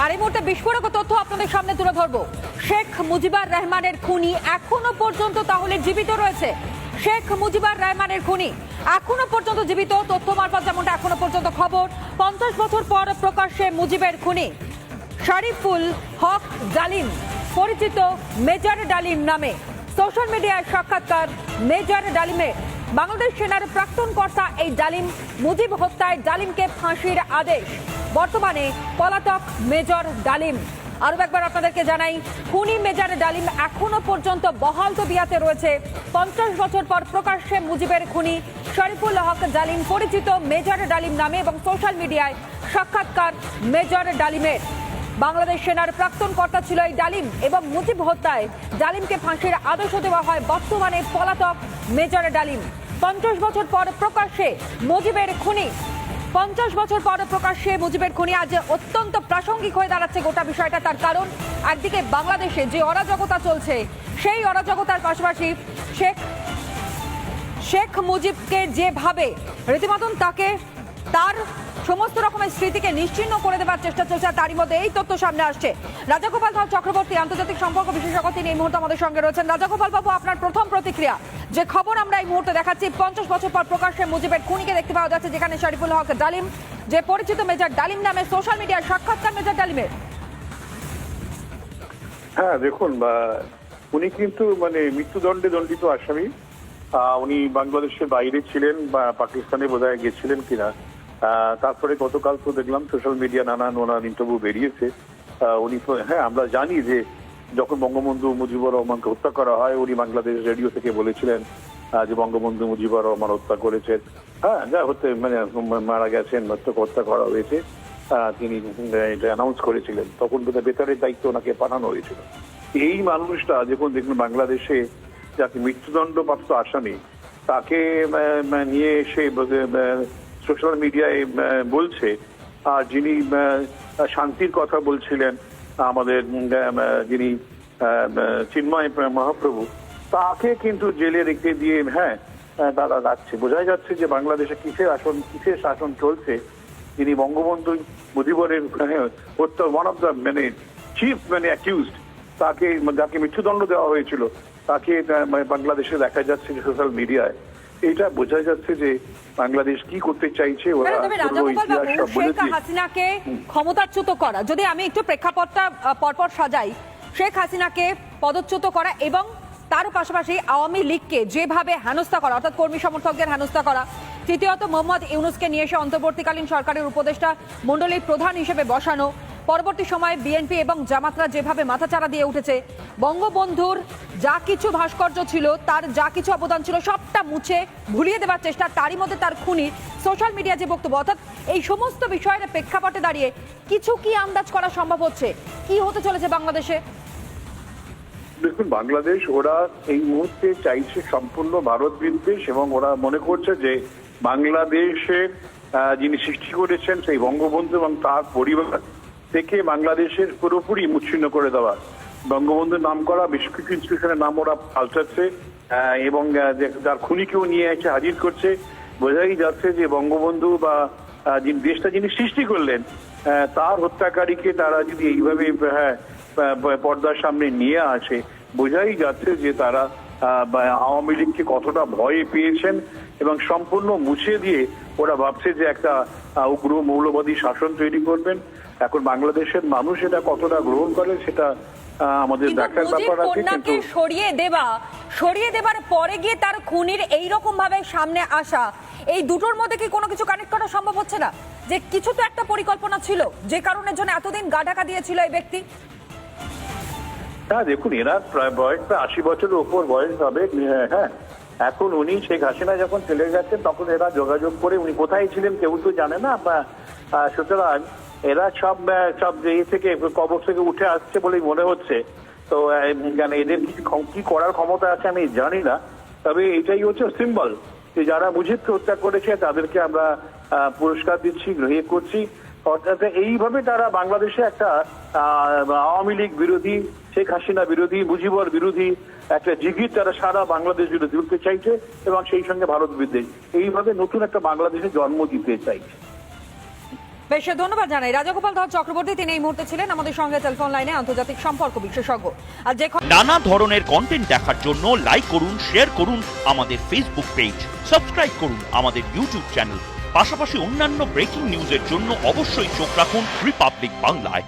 আর এই মুহূর্তে বিস্ফোরক তথ্য আপনাদের সামনে তুলে ধরবো। শেখ মুজিবুর রহমানের খুনি এখনো পর্যন্ত তাহলে জীবিত রয়েছে। শেখ মুজিবুর রহমানের খুনি এখনো পর্যন্ত জীবিত, তথ্য মারফত যেমনটা এখনো পর্যন্ত খবর। 50 বছর পর প্রকাশ্যে মুজিবের খুনি শরীফুল হক ডালিম, পরিচিত মেজর ডালিম নামে। সোশ্যাল মিডিয়ায় সাক্ষাৎকার মেজর ডালিমের। বাংলাদেশ সেনার প্রাক্তন কর্তা এই ডালিম। মুজিব হত্যায় ডালিমকে ফাঁসির আদেশ। বর্তমানে পলাতক মেজর ডালিম। আরো একবার আপনাদেরকে জানাই, খুনি মেজর ডালিম এখনো পর্যন্ত বহাল তবিয়াতে রয়েছে। 50 বছর পর প্রকাশ্যে মুজিবের খুনি শরীফুল হক ডালিম, পরিচিত মেজর ডালিম নামে, এবং সোশ্যাল মিডিয়ায় সাক্ষাৎকার মেজর ডালিমের। বাংলাদেশ সেনার প্রাক্তন কর্তা ছিল এই ডালিম, এবং মুজিব হত্যায় ডালিমকে ফাঁসির আদেশ দেওয়া হয়। বর্তমানে পলাতক মেজর ডালিম। 50 বছর পর প্রকাশ্যে মুজিবের খুনি। 50 বছর পর প্রকাশ্যে মুজিবের খুনি আজ অত্যন্ত প্রাসঙ্গিক হয়ে দাঁড়াচ্ছে গোটা বিষয়টা। তার কারণ, একদিকে বাংলাদেশে যে অরাজকতা চলছে, সেই অরাজকতার পাশাপাশি শেখ মুজিবকে যেভাবে রীতিমতন তাকে তার সমস্ত রকমের স্মৃতিকে নিশ্চিহ্ন করে দেওয়ার চেষ্টা চলছে, তারই মধ্যে এই তথ্য সামনে আসছে। রাজাগোপাল ধর চক্রবর্তী, আন্তর্জাতিক সম্পর্ক বিশেষজ্ঞ, তিনি এই মুহূর্তে আমাদের সঙ্গে রয়েছেন। রাজাগোপাল বাবু, আপনার প্রথম প্রতিক্রিয়া। যে খবর আমরা এই মুহূর্তে দেখাচ্ছি, 50 বছর পর প্রকাশ্যে মুজিবের খুনিকে দেখতে পাওয়া যাচ্ছে, যেখানে শরীফুল হক ডালিম, যে পরিচিত মেজর ডালিম নামে, সোশ্যাল মিডিয়ায় সাক্ষাৎকার মেজর ডালিমের। হ্যাঁ, দেখুন, উনি কিন্তু মৃত্যুদণ্ডে দণ্ডিত আসামি। উনি বাংলাদেশের বাইরে ছিলেন বা পাকিস্তানে বোধহয় গেছিলেন কিনা। তারপরে গতকাল তো দেখলাম সোশ্যাল মিডিয়া নানান ওনার ইন্টারভিউ বেরিয়েছে। উনি তো, হ্যাঁ, আমরা জানি যে যখন বঙ্গবন্ধু মুজিবুর রহমানকে হত্যা করা হয়, উনি বাংলাদেশ রেডিও থেকে বলেছিলেন যে বঙ্গবন্ধু মুজিবুর রহমান হত্যা করেছেন, হ্যাঁ, যা হতে মারা গেছেন, হত্যা করা হয়েছে, তিনি এটা অ্যানাউন্স করেছিলেন। তখন বোধহয় বেতারের দায়িত্ব ওনাকে পাঠানো হয়েছিল। এই মানুষটা যখন দেখুন বাংলাদেশে যাকে মৃত্যুদণ্ডপ্রাপ্ত আসামি, তাকে নিয়ে এসে সোশ্যাল মিডিয়ায় বলছে, আর যিনি শান্তির কথা বলছিলেন, আমাদের যিনি চিন্ময় মহাপ্রভু, তাকে কিন্তু জেলে রেখে দিয়ে, হ্যাঁ, তারা যাচ্ছে। বোঝাই যাচ্ছে যে বাংলাদেশে কিসের শাসন চলছে। যিনি বঙ্গবন্ধু মুজিবুরের হত্যা one of the chief accused, যাকে মৃত্যুদণ্ড দেওয়া হয়েছিল, তাকে বাংলাদেশে দেখা যাচ্ছে সোশ্যাল মিডিয়ায়। এটা বোঝা যাচ্ছে যে বাংলাদেশ কি করতে চাইছে। শেখ হাসিনাকে ক্ষমতাচ্যুত করা, যদি আমি একটু প্রেক্ষাপটটা পরপর সাজাই, শেখ হাসিনাকে পদচ্যুত করা এবং তার পাশাপাশি আওয়ামী লীগকে যেভাবে হেনস্থা করা, অর্থাৎ কর্মী সমর্থকদের হেনস্থা করা, তৃতীয়ত মোহাম্মদ ইউনূসকে নিয়ে এসে অন্তর্বর্তীকালীন সরকারের উপদেষ্টা মণ্ডলীর প্রধান হিসেবে বসানো, পরবর্তী সময়ে বিএনপি এবং জামাতরা যেভাবে মাথাচাড়া দিয়ে উঠেছে, বঙ্গবন্ধুর যা কিছু ভাস্কর্য ছিল, তার যা কিছু অবদান ছিল, সবটা মুছে ভুলিয়ে দেওয়ার চেষ্টা, তারই মধ্যে তার খুনি সোশ্যাল মিডিয়া যে বক্তব্য, অর্থাৎ এই সমস্ত বিষয়ের প্রেক্ষাপটে দাঁড়িয়ে কিছু কি আন্দাজ করা সম্ভব হচ্ছে কি হতে চলেছে বাংলাদেশে? দেখুন, বাংলাদেশ ওরা এই মুহূর্তে চাইছে সম্পূর্ণ ভারত বিদ্বেষ, এবং ওরা মনে করছে যে বাংলাদেশের যিনি সৃষ্টি করেছেন সেই বঙ্গবন্ধু এবং তার পরিবার থেকে বাংলাদেশের পুরোপুরি মুচ্ছিন্ন করে দেওয়া। বঙ্গবন্ধুর নাম করা বেশ কিছু ইনস্টিটিউশনের নাম ওরা পাল্টাচ্ছে, এবং যার খুনিকেও নিয়ে এসে হাজির করছে। বোঝাই যাচ্ছে যে বঙ্গবন্ধু বা দেশটা যিনি সৃষ্টি করলেন, তার হত্যাকারীকে তারা যদি এইভাবে পর্দার সামনে নিয়ে আসে, বোঝাই যাচ্ছে যে তারা আওয়ামী লীগকে কতটা ভয় পেয়েছেন, এবং সম্পূর্ণ মুছে দিয়ে ওরা ভাবছে যে একটা উগ্র মৌলবাদী শাসন তৈরি করবেন। এখন বাংলাদেশের মানুষ এটা কতটা গ্রহণ করে সেটা আমাদের দেখার ব্যাপার আছে। কিন্তু সরিয়ে দেবার পরে গিয়ে তার খুনির এইরকম ভাবে সামনে আসা, এই দুটোর মধ্যে কি কোনো কিছু কানেক্ট করা সম্ভব হচ্ছে না? যে কিছু তো একটা পরিকল্পনা ছিল, যে কারণের জন্য এতদিন গা ঢাকা দিয়েছিল এই ব্যক্তি। হ্যাঁ, দেখুন, এরা প্রায় বয়স 80 বছরের উপর বয়স হবে। হ্যাঁ, এখন উনি শেখ হাসিনা যখন চলে গেছেন, তখন এরা যোগাযোগ করে, উনি কোথায় ছিলেন কেউ তো জানে না, সুতরাং এরা সব থেকে কবর থেকে উঠে আসছে বলেই মনে হচ্ছে। তো এদের কি করার ক্ষমতা আছে আমি জানি না, তবে এটাই হচ্ছে সিম্বল যে যারা মুজিবকে হত্যা করেছে তাদেরকে আমরা পুরস্কার দিচ্ছি, গ্রহণ করছি। অর্থাৎ এইভাবে তারা বাংলাদেশে একটা আওয়ামী লীগ বিরোধী, শেখ হাসিনা বিরোধী, মুজিবুর বিরোধী একটা জিগির তারা সারা বাংলাদেশ জুড়ে তুলতে চাইছে, এবং সেই সঙ্গে ভারত বিদ্বেষ, এইভাবে নতুন একটা বাংলাদেশে জন্ম দিতে চাইছে। বেশ ধন্যবাদ জানাই রাজগোপাল ধর চক্রবর্তী, তিনি এই মুহূর্তে ছিলেন আমাদের সঙ্গে টেলিফোন লাইনে, আন্তর্জাতিক সম্পর্ক বিশেষজ্ঞ। আর যে নানা ধরনের কন্টেন্ট দেখার জন্য লাইক করুন, শেয়ার করুন আমাদের ফেসবুক পেজ, সাবস্ক্রাইব করুন আমাদের ইউটিউব চ্যানেল। পাশাপাশি অন্যান্য ব্রেকিং নিউজের জন্য অবশ্যই চোখ রাখুন রিপাবলিক বাংলায়।